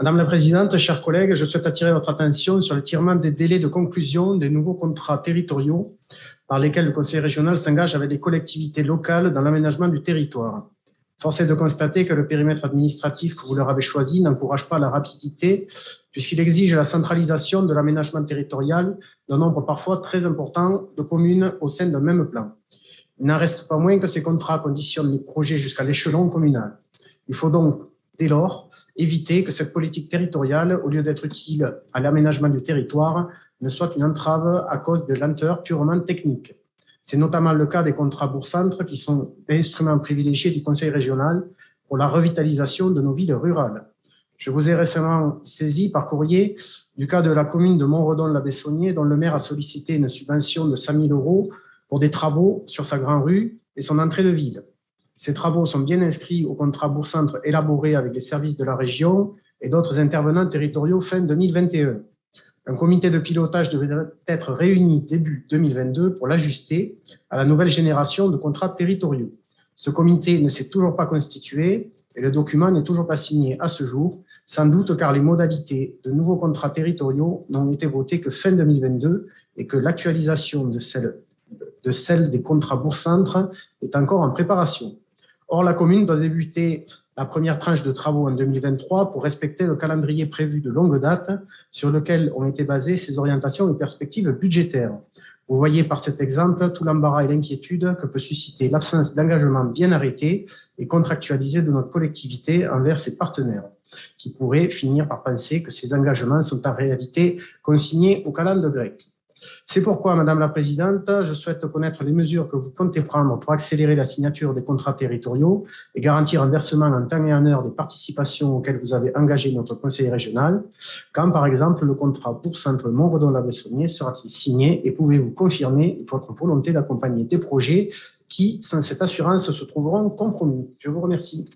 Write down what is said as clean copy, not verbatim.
Madame la Présidente, chers collègues, je souhaite attirer votre attention sur l'étirement des délais de conclusion des nouveaux contrats territoriaux par lesquels le Conseil régional s'engage avec les collectivités locales dans l'aménagement du territoire. Force est de constater que le périmètre administratif que vous leur avez choisi n'encourage pas la rapidité, puisqu'il exige la centralisation de l'aménagement territorial d'un nombre parfois très important de communes au sein d'un même plan. Il n'en reste pas moins que ces contrats conditionnent les projets jusqu'à l'échelon communal. Il faut donc, dès lors, éviter que cette politique territoriale, au lieu d'être utile à l'aménagement du territoire, ne soit une entrave à cause de lenteurs purement techniques. C'est notamment le cas des contrats bourg-centre qui sont instruments privilégiés du Conseil régional pour la revitalisation de nos villes rurales. Je vous ai récemment saisi par courrier du cas de la commune de Montredon-la-Bessonnier, dont le maire a sollicité une subvention de 100 000 € pour des travaux sur sa grande rue et son entrée de ville. Ces travaux sont bien inscrits au contrat bourg-centre élaboré avec les services de la région et d'autres intervenants territoriaux fin 2021. Un comité de pilotage devrait être réuni début 2022 pour l'ajuster à la nouvelle génération de contrats territoriaux. Ce comité ne s'est toujours pas constitué et le document n'est toujours pas signé à ce jour, sans doute car les modalités de nouveaux contrats territoriaux n'ont été votées que fin 2022 et que l'actualisation de celle des contrats bourg-centre est encore en préparation. Or, la commune doit débuter la première tranche de travaux en 2023 pour respecter le calendrier prévu de longue date sur lequel ont été basées ses orientations et perspectives budgétaires. Vous voyez par cet exemple tout l'embarras et l'inquiétude que peut susciter l'absence d'engagement bien arrêté et contractualisé de notre collectivité envers ses partenaires, qui pourraient finir par penser que ces engagements sont en réalité consignés au calendrier grec. C'est pourquoi, Madame la Présidente, je souhaite connaître les mesures que vous comptez prendre pour accélérer la signature des contrats territoriaux et garantir un versement en temps et en heure des participations auxquelles vous avez engagé notre conseil régional. Quand, par exemple, le contrat bourg-centre Montredon-la-Bessonnier sera-t-il signé et pouvez-vous confirmer votre volonté d'accompagner des projets qui, sans cette assurance, se trouveront compromis? Je vous remercie.